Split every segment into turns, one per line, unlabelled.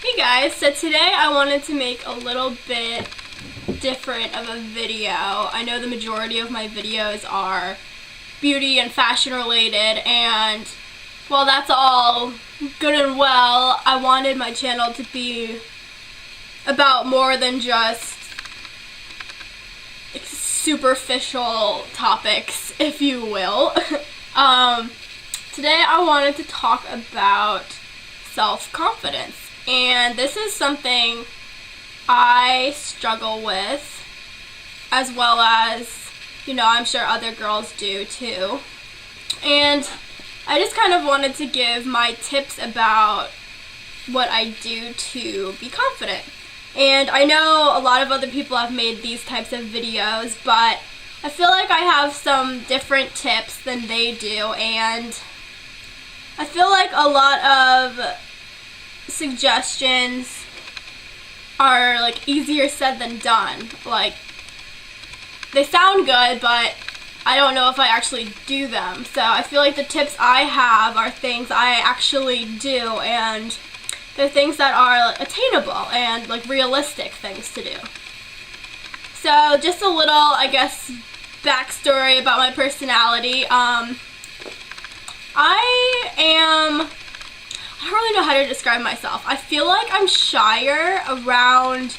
Hey guys, so today I wanted to make a little bit different of a video. I know the majority of my videos are beauty and fashion related, and while that's all good and well, I wanted my channel to be about more than just superficial topics, if you will. Today I wanted to talk about self-confidence. And this is something I struggle with, as well as, I'm sure other girls do too. And I just kind of wanted to give my tips about what I do to be confident. And I know a lot of other people have made these types of videos, but I feel like I have some different tips than they do, and I feel like a lot of suggestions are easier said than done. They sound good, but I don't know if I actually do them. So I feel like the tips I have are things I actually do, and they're things that are attainable and realistic things to do. So just a little, I guess, backstory about my personality. I don't really know how to describe myself. I feel like I'm shyer around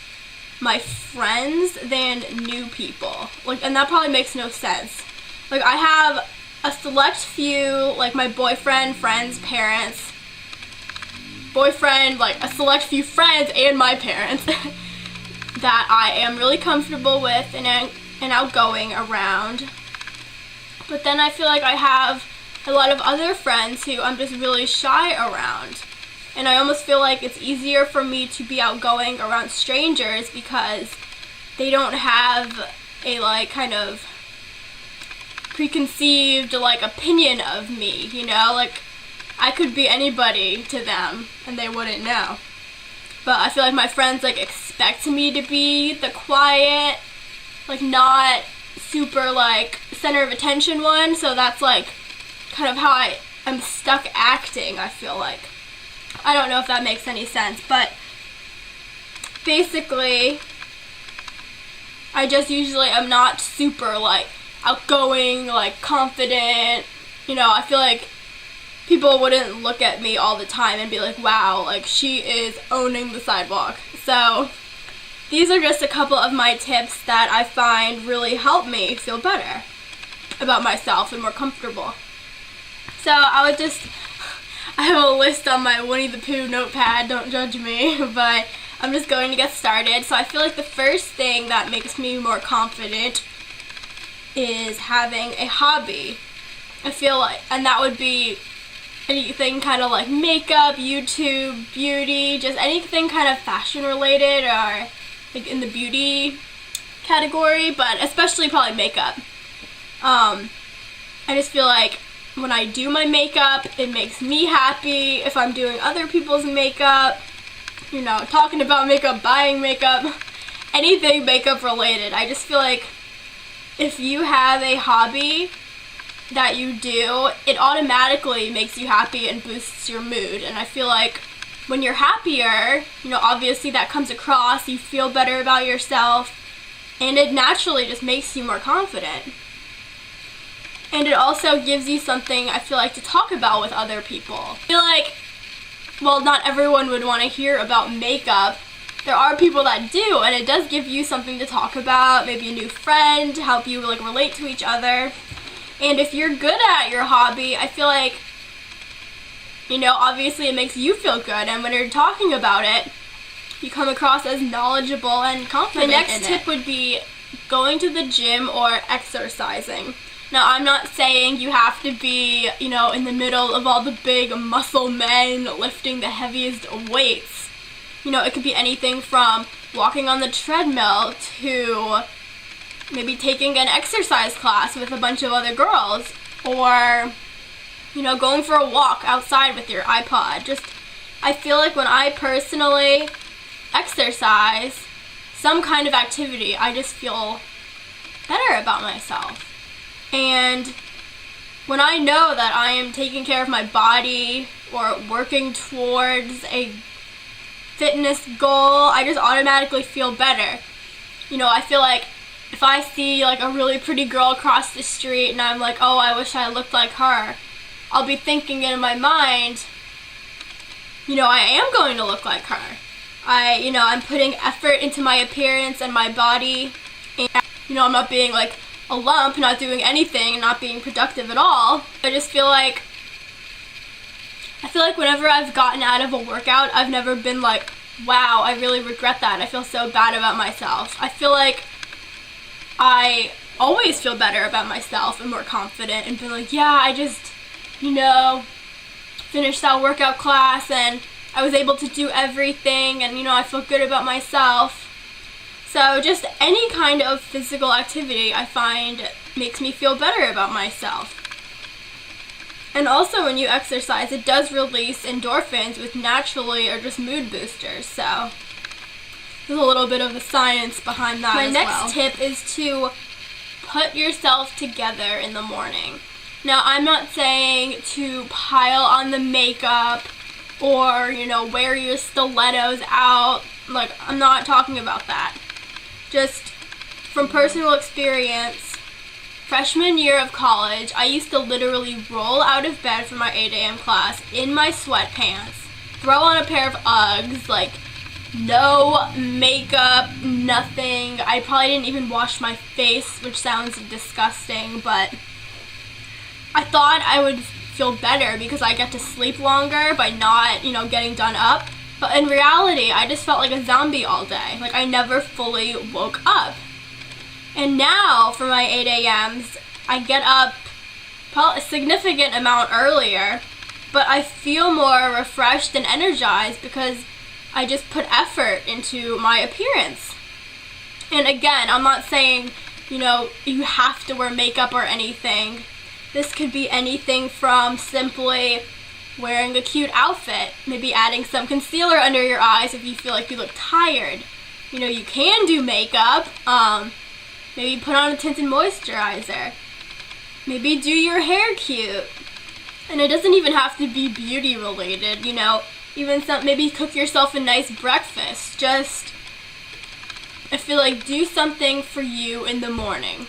my friends than new people. And that probably makes no sense. I have a select few, my boyfriend, friends, parents, a select few friends and my parents that I am really comfortable with and outgoing around. But then I feel like I have a lot of other friends who I'm just really shy around. And I almost feel like it's easier for me to be outgoing around strangers because they don't have a kind of preconceived opinion of me, I could be anybody to them and they wouldn't know. But I feel like my friends expect me to be the quiet, not super center of attention one, so that's kind of how I'm stuck acting, I feel like. I don't know if that makes any sense, but basically, I just usually am not super outgoing, confident. I feel like people wouldn't look at me all the time and be like, wow, she is owning the sidewalk. So these are just a couple of my tips that I find really help me feel better about myself and more comfortable. So I have a list on my Winnie the Pooh notepad, don't judge me, but I'm just going to get started. So I feel like the first thing that makes me more confident is having a hobby. I feel and that would be anything kind of makeup, YouTube, beauty, just anything kind of fashion related or in the beauty category, but especially probably makeup. I just feel like when I do my makeup, it makes me happy. If I'm doing other people's makeup, talking about makeup, buying makeup, anything makeup related. I just feel like if you have a hobby that you do, it automatically makes you happy and boosts your mood. And I feel like when you're happier, obviously that comes across, you feel better about yourself, and it naturally just makes you more confident. And it also gives you something, I feel like, to talk about with other people. I feel like, not everyone would want to hear about makeup. There are people that do, and it does give you something to talk about, maybe a new friend to help you relate to each other. And if you're good at your hobby, I feel like, obviously it makes you feel good, and when you're talking about it, you come across as knowledgeable and confident. My next tip would be going to the gym or exercising. Now, I'm not saying you have to be, in the middle of all the big muscle men lifting the heaviest weights. It could be anything from walking on the treadmill to maybe taking an exercise class with a bunch of other girls, or, going for a walk outside with your iPod. I feel like when I personally exercise, some kind of activity, I just feel better about myself. And when I know that I am taking care of my body or working towards a fitness goal, I just automatically feel better. You know, I feel like if I see like a really pretty girl across the street and I'm like, oh, I wish I looked like her, I'll be thinking in my mind, you know, I am going to look like her. I'm putting effort into my appearance and my body, and, you know, I'm not being like a lump, not doing anything, not being productive at all. I feel like whenever I've gotten out of a workout, I've never been like, wow, I really regret that. I feel so bad about myself. I feel like I always feel better about myself and more confident and be like, yeah, I just, you know, finished that workout class and I was able to do everything and, you know, I feel good about myself. So just any kind of physical activity I find makes me feel better about myself. And also when you exercise, it does release endorphins, which naturally are just mood boosters. So there's a little bit of the science behind that. My next tip is to put yourself together in the morning. Now, I'm not saying to pile on the makeup or, you know, wear your stilettos out. Like, I'm not talking about that. Just from personal experience, freshman year of college, I used to literally roll out of bed for my 8 a.m. class in my sweatpants, throw on a pair of Uggs, like, no makeup, nothing. I probably didn't even wash my face, which sounds disgusting, but I thought I would feel better because I get to sleep longer by not, you know, getting done up. But in reality, I just felt like a zombie all day. Like, I never fully woke up. And now, for my 8 a.m.s, I get up probably a significant amount earlier, but I feel more refreshed and energized because I just put effort into my appearance. And again, I'm not saying, you know, you have to wear makeup or anything. This could be anything from simply wearing a cute outfit, maybe adding some concealer under your eyes if you feel like you look tired. You know, you can do makeup, maybe put on a tinted moisturizer, maybe do your hair cute. And it doesn't even have to be beauty related, you know, even maybe cook yourself a nice breakfast. Just, I feel like do something for you in the morning.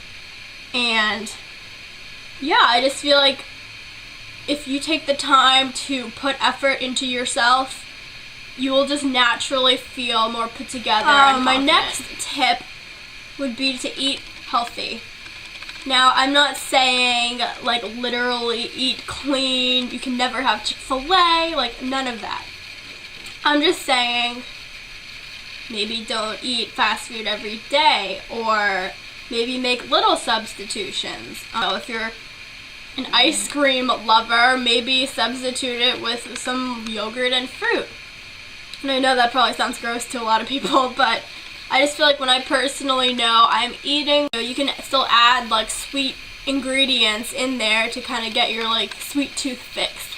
And yeah, I just feel like if you take the time to put effort into yourself, you will just naturally feel more put together and confident. My next tip would be to eat healthy. Now, I'm not saying, like, literally eat clean, you can never have Chick-fil-A, like, none of that. I'm just saying maybe don't eat fast food every day, or maybe make little substitutions. If you're an ice cream lover, maybe substitute it with some yogurt and fruit. And I know that probably sounds gross to a lot of people, but I just feel like when I personally know I'm eating, you can still add like sweet ingredients in there to kind of get your like sweet tooth fix.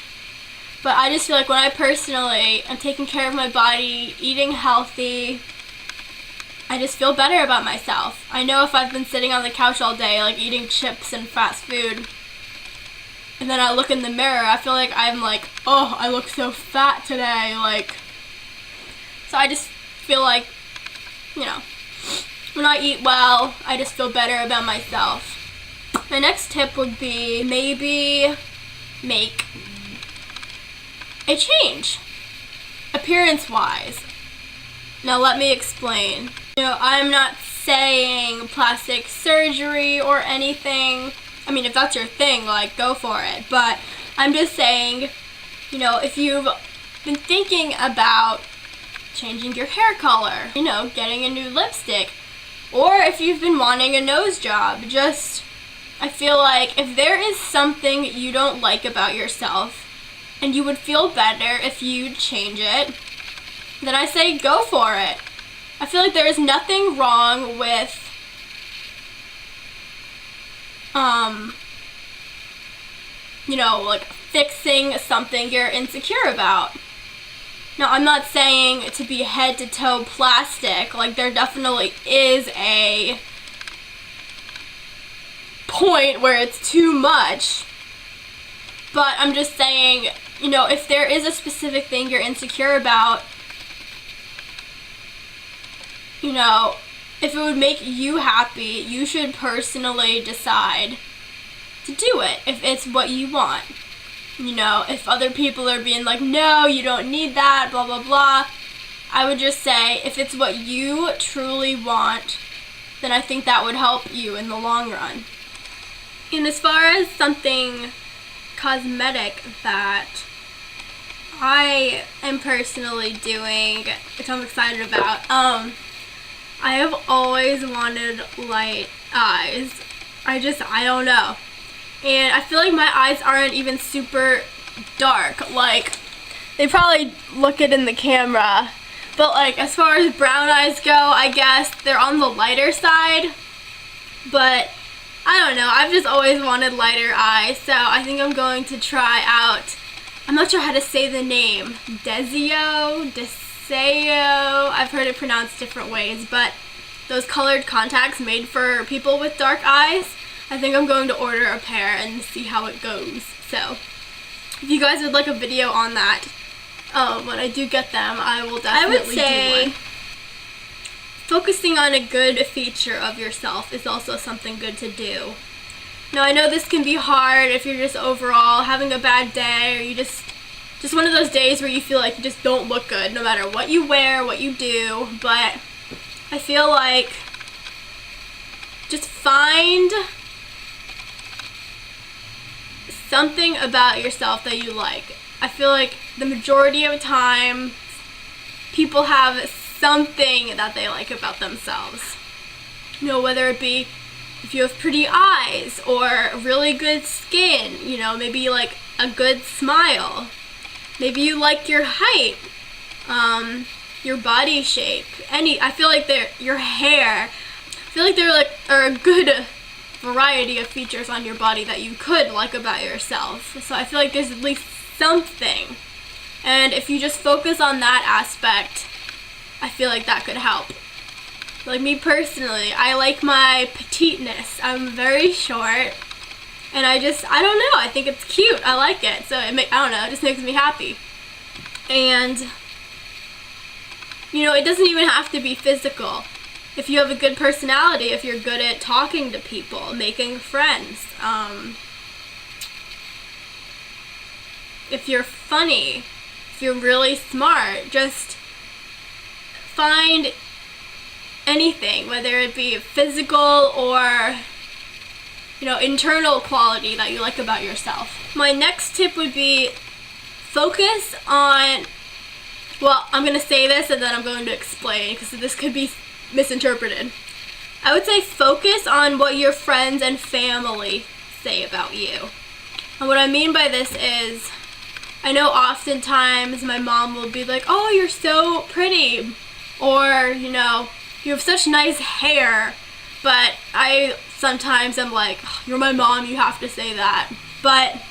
But I just feel like when I personally am taking care of my body, eating healthy, I just feel better about myself. I know if I've been sitting on the couch all day, like eating chips and fast food, and then I look in the mirror, I feel like I'm like, oh, I look so fat today, like. So I just feel like, you know, when I eat well, I just feel better about myself. My next tip would be maybe make a change, appearance-wise. Now let me explain. You know, I'm not saying plastic surgery or anything. I mean, if that's your thing, like, go for it. But I'm just saying, you know, if you've been thinking about changing your hair color, you know, getting a new lipstick, or if you've been wanting a nose job, just, I feel like if there is something you don't like about yourself and you would feel better if you change it, then I say go for it. I feel like there is nothing wrong with you know, like fixing something you're insecure about. Now, I'm not saying to be head to toe plastic. Like, there definitely is a point where it's too much. But I'm just saying, you know, if there is a specific thing you're insecure about, you know, if it would make you happy, you should personally decide to do it if it's what you want. You know, if other people are being like, no, you don't need that, blah, blah, blah, I would just say if it's what you truly want, then I think that would help you in the long run. And as far as something cosmetic that I am personally doing, which I'm excited about, I have always wanted light eyes. I don't know. And I feel like my eyes aren't even super dark. Like, they probably look it in the camera. But like, as far as brown eyes go, I guess they're on the lighter side. But I don't know, I've just always wanted lighter eyes. So I think I'm going to try out, I'm not sure how to say the name, Deseo. I've heard it pronounced different ways, but those colored contacts made for people with dark eyes. I think I'm going to order a pair and see how it goes. So if you guys would like a video on that, when I do get them, I will definitely do one. Focusing on a good feature of yourself is also something good to do. Now, I know this can be hard if you're just overall having a bad day, or you just one of those days where you feel like you just don't look good no matter what you wear, what you do, but I feel like just find something about yourself that you like. I feel like the majority of the time people have something that they like about themselves. You know, whether it be if you have pretty eyes or really good skin, you know, maybe you like a good smile. Maybe you like your height, your body shape. I feel like your hair. I feel like there are a good variety of features on your body that you could like about yourself. So I feel like there's at least something. And if you just focus on that aspect, I feel like that could help. Like me personally, I like my petiteness. I'm very short, and I don't know, I think it's cute. I like it. So I don't know, it just makes me happy. And you know, it doesn't even have to be physical. If you have a good personality, if you're good at talking to people, making friends, if you're funny, if you're really smart, just find anything, whether it be physical or, you know, internal quality that you like about yourself. My next tip would be focus on, well, I'm going to say this and then I'm going to explain because this could be misinterpreted. I would say focus on what your friends and family say about you. And what I mean by this is, I know oftentimes my mom will be like, oh, you're so pretty, or, you know, you have such nice hair, but I sometimes am like, oh, you're my mom, you have to say that. But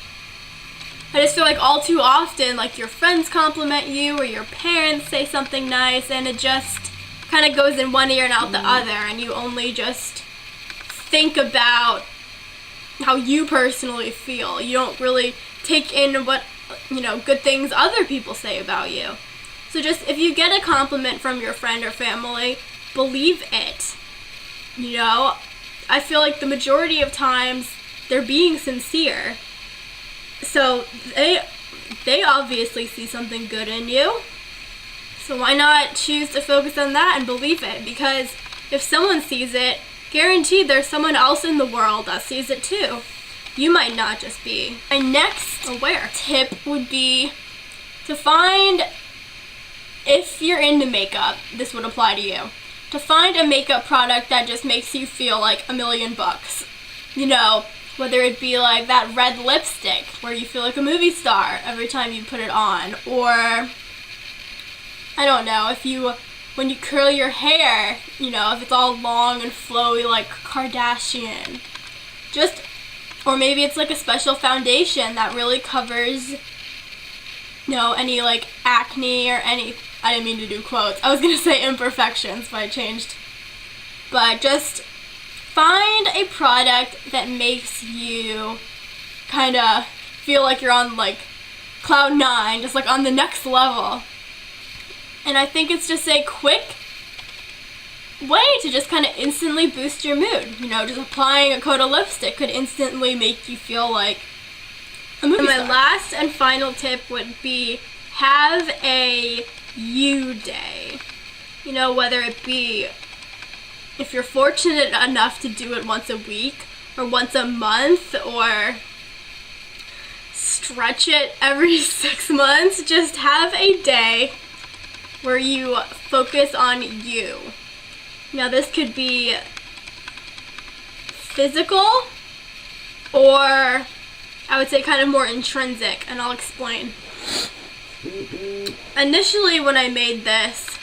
I just feel like all too often, like, your friends compliment you or your parents say something nice, and it just kind of goes in one ear and out the other, and you only just think about how you personally feel. You don't really take in what, you know, good things other people say about you. So just, if you get a compliment from your friend or family, believe it. You know, I feel like the majority of times they're being sincere. So they obviously see something good in you. So why not choose to focus on that and believe it? Because if someone sees it, guaranteed there's someone else in the world that sees it too. You might not just be. My next tip would be to find, if you're into makeup, this would apply to you, to find a makeup product that just makes you feel like $1,000,000. You know, whether it be like that red lipstick where you feel like a movie star every time you put it on, or I don't know, when you curl your hair, you know, if it's all long and flowy like Kardashian, or maybe it's like a special foundation that really covers, you know, any like acne or any, I didn't mean to do quotes, I was gonna say imperfections, but I changed. But just find a product that makes you kind of feel like you're on like cloud 9, just like on the next level. And I think it's just a quick way to just kind of instantly boost your mood. You know, just applying a coat of lipstick could instantly make you feel like a movie star. My last and final tip would be have a you day. You know, whether it be if you're fortunate enough to do it once a week or once a month or stretch it every 6 months, just have a day where you focus on you. Now this could be physical or I would say kind of more intrinsic, and I'll explain. Initially when I made this,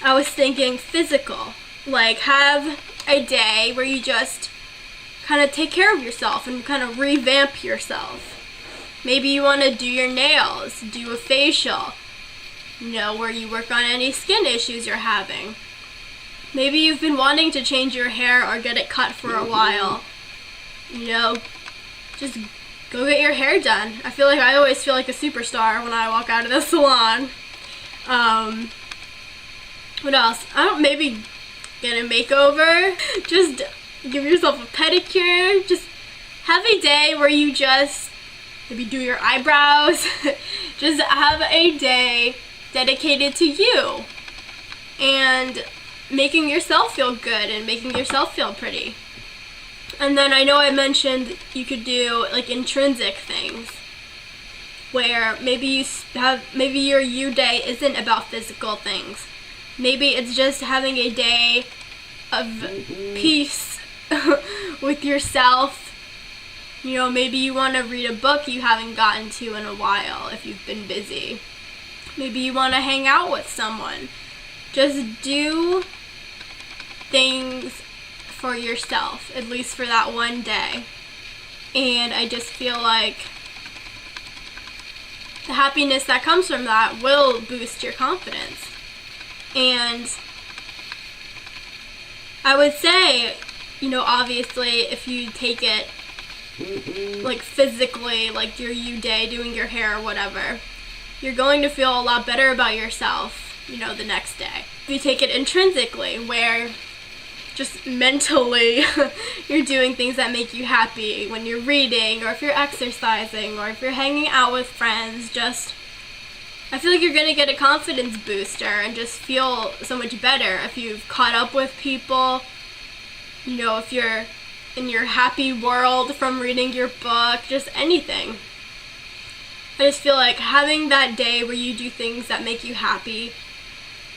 I was thinking physical, like have a day where you just kind of take care of yourself and kind of revamp yourself. Maybe you want to do your nails, do a facial, you know, where you work on any skin issues you're having. Maybe you've been wanting to change your hair or get it cut for a while. You know, just go get your hair done. I feel like I always feel like a superstar when I walk out of the salon. What else? Maybe get a makeover. Just give yourself a pedicure. Just have a day where you just maybe do your eyebrows. Just have a day dedicated to you and making yourself feel good and making yourself feel pretty. And then I know I mentioned you could do like intrinsic things where maybe your you day isn't about physical things. Maybe it's just having a day of peace with yourself. You know, maybe you want to read a book you haven't gotten to in a while if you've been busy. Maybe you want to hang out with someone. Just do things for yourself, at least for that one day. And I just feel like the happiness that comes from that will boost your confidence. And I would say, you know, obviously if you take it like physically, like your you day, doing your hair or whatever, you're going to feel a lot better about yourself, you know, the next day. If you take it intrinsically, where just mentally you're doing things that make you happy when you're reading or if you're exercising or if you're hanging out with friends, just I feel like you're going to get a confidence booster and just feel so much better if you've caught up with people, you know, if you're in your happy world from reading your book, just anything. I just feel like having that day where you do things that make you happy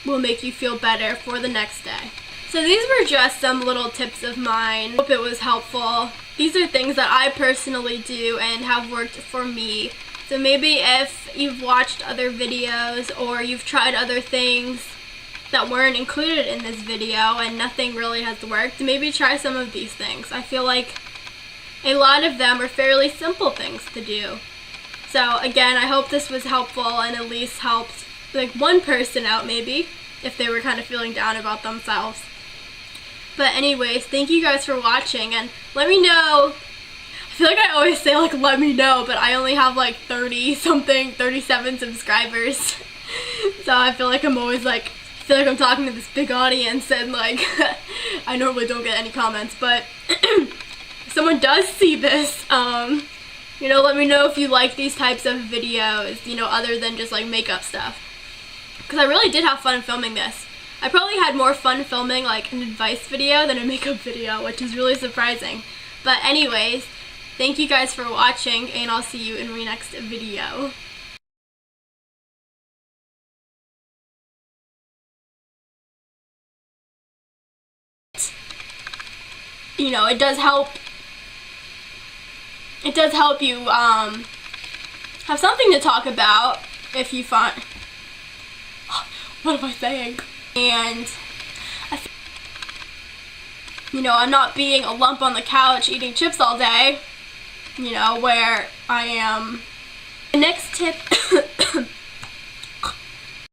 will make you feel better for the next day. So these were just some little tips of mine. Hope it was helpful. These are things that I personally do and have worked for me. So maybe if you've watched other videos or you've tried other things that weren't included in this video and nothing really has worked, maybe try some of these things. I feel like a lot of them are fairly simple things to do. So again, I hope this was helpful and at least helped like one person out maybe if they were kind of feeling down about themselves. But anyways, thank you guys for watching and let me know. I feel like I always say like let me know, but I only have like 37 subscribers. So I feel like I'm always like, I feel like I'm talking to this big audience and like I normally don't get any comments, but if someone does see this, you know, let me know if you like these types of videos, you know, other than just like makeup stuff. Because I really did have fun filming this. I probably had more fun filming like an advice video than a makeup video, which is really surprising. But anyways, thank you guys for watching and I'll see you in my next video. You know, it does help you have something to talk about if you find, what am I saying? And you know, I'm not being a lump on the couch eating chips all day, you know, where I am. The next tip